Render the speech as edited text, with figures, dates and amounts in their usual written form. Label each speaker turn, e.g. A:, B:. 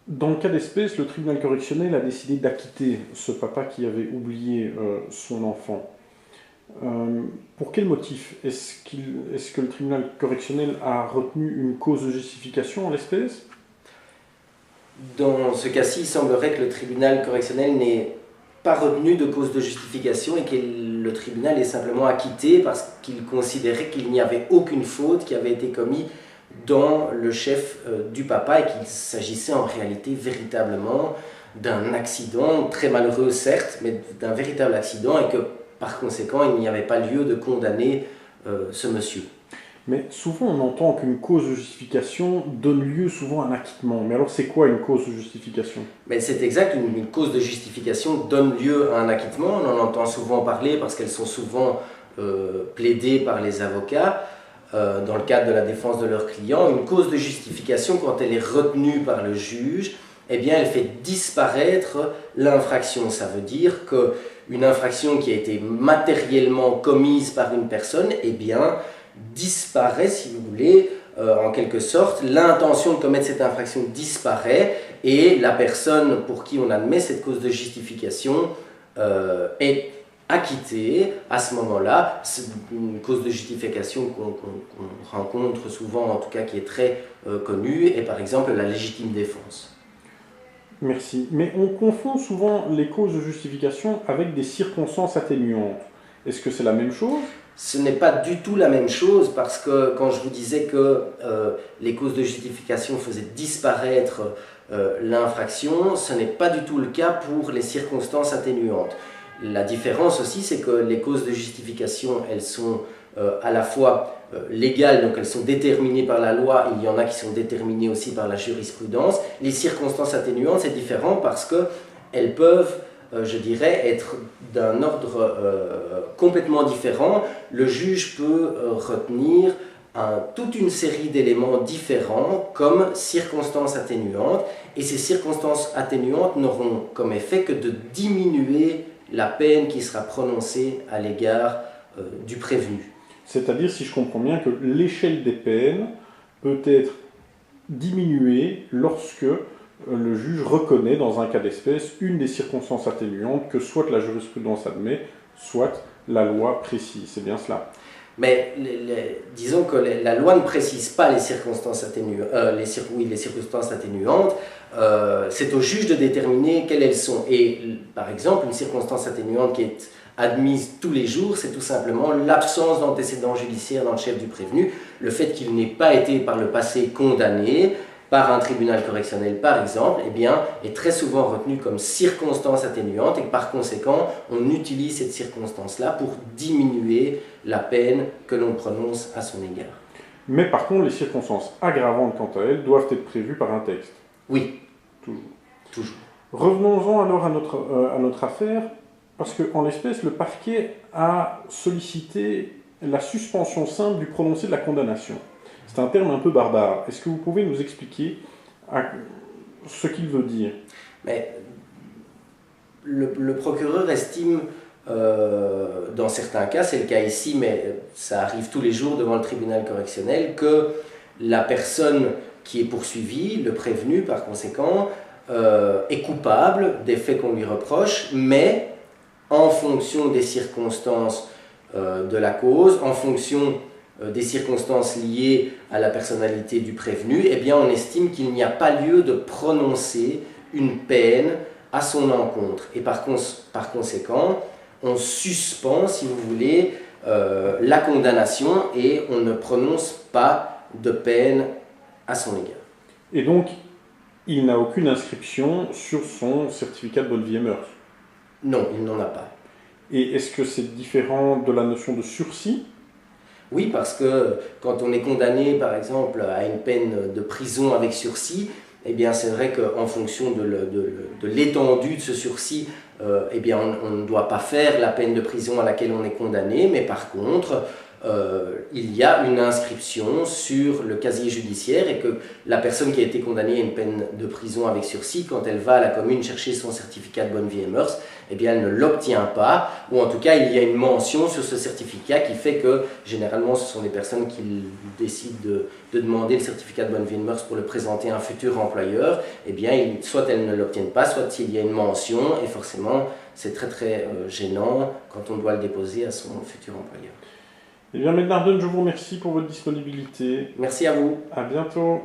A: Dans le cas d'espèce, le tribunal correctionnel a décidé d'acquitter ce papa qui avait oublié son enfant. Euh, pour quel motif est-ce que le tribunal correctionnel a retenu une cause de justification en l'espèce?
B: Dans ce cas-ci, il semblerait que le tribunal correctionnel n'ait pas retenu de cause de justification et que le tribunal ait simplement acquitté parce qu'il considérait qu'il n'y avait aucune faute qui avait été commise dans le chef du papa et qu'il s'agissait en réalité véritablement d'un accident, très malheureux certes, mais d'un véritable accident et que par conséquent il n'y avait pas lieu de condamner ce monsieur.
A: Mais souvent on entend qu'une cause de justification donne lieu souvent à un acquittement. Mais alors c'est quoi une cause de justification?
B: Mais c'est exact, une cause de justification donne lieu à un acquittement, on en entend souvent parler parce qu'elles sont souvent plaidées par les avocats dans le cadre de la défense de leurs clients. Une cause de justification, quand elle est retenue par le juge, eh bien elle fait disparaître l'infraction. Ça veut dire qu'une infraction qui a été matériellement commise par une personne, eh bien disparaît, si vous voulez, en quelque sorte, l'intention de commettre cette infraction disparaît et la personne pour qui on admet cette cause de justification est acquittée à ce moment-là. C'est une cause de justification qu'on rencontre souvent, en tout cas qui est très connue, est par exemple la légitime défense.
A: Merci. Mais on confond souvent les causes de justification avec des circonstances atténuantes. Est-ce que c'est la même chose?
B: Ce n'est pas du tout la même chose parce que quand je vous disais que les causes de justification faisaient disparaître l'infraction, ce n'est pas du tout le cas pour les circonstances atténuantes. La différence aussi, c'est que les causes de justification, elles sont à la fois légales, donc elles sont déterminées par la loi, il y en a qui sont déterminées aussi par la jurisprudence. Les circonstances atténuantes, c'est différent parce qu'elles peuvent je dirais, être d'un ordre complètement différent. Le juge peut retenir toute une série d'éléments différents comme circonstances atténuantes, et ces circonstances atténuantes n'auront comme effet que de diminuer la peine qui sera prononcée à l'égard du prévenu.
A: C'est-à-dire, si je comprends bien, que l'échelle des peines peut être diminuée lorsque le juge reconnaît dans un cas d'espèce une des circonstances atténuantes que soit la jurisprudence admet, soit la loi précise. C'est bien cela.
B: Mais disons que la loi ne précise pas les circonstances atténuantes. Les circonstances atténuantes, c'est au juge de déterminer quelles elles sont. Et par exemple, une circonstance atténuante qui est admise tous les jours, c'est tout simplement l'absence d'antécédents judiciaires dans le chef du prévenu, le fait qu'il n'ait pas été par le passé condamné par un tribunal correctionnel par exemple, eh bien, est très souvent retenu comme circonstance atténuante et que par conséquent, on utilise cette circonstance-là pour diminuer la peine que l'on prononce à son égard.
A: Mais par contre, les circonstances aggravantes, quant à elles, doivent être prévues par un texte.
B: Oui,
A: Toujours.
B: toujours.
A: Revenons-en alors à notre affaire, parce qu'en l'espèce, le parquet a sollicité la suspension simple du prononcé de la condamnation. C'est un terme un peu barbare. Est-ce que vous pouvez nous expliquer ce qu'il veut dire?
B: Mais le procureur estime, dans certains cas, c'est le cas ici, mais ça arrive tous les jours devant le tribunal correctionnel, que la personne qui est poursuivie, le prévenu par conséquent, est coupable des faits qu'on lui reproche, mais en fonction des circonstances de la cause, en fonction des circonstances liées à la personnalité du prévenu, eh bien on estime qu'il n'y a pas lieu de prononcer une peine à son encontre. Et par conséquent, on suspend, si vous voulez, la condamnation et on ne prononce pas de peine à son égard.
A: Et donc, il n'a aucune inscription sur son certificat de bonne vie et mœurs?
B: Non, il n'en a pas.
A: Et est-ce que c'est différent de la notion de sursis?
B: Oui, parce que quand on est condamné, par exemple, à une peine de prison avec sursis, eh bien, c'est vrai qu'en fonction de l'étendue de ce sursis, eh bien, on ne doit pas faire la peine de prison à laquelle on est condamné, mais par contre, il y a une inscription sur le casier judiciaire et que la personne qui a été condamnée à une peine de prison avec sursis, quand elle va à la commune chercher son certificat de bonne vie et mœurs, eh bien elle ne l'obtient pas, ou en tout cas il y a une mention sur ce certificat qui fait que généralement ce sont des personnes qui décident de demander le certificat de bonne vie et mœurs pour le présenter à un futur employeur, eh bien soit elles ne l'obtiennent pas, soit il y a une mention, et forcément c'est très gênant quand on doit le déposer à son futur employeur.
A: Eh bien, Maître Nardone, je vous remercie pour votre disponibilité.
B: Merci à vous.
A: À bientôt.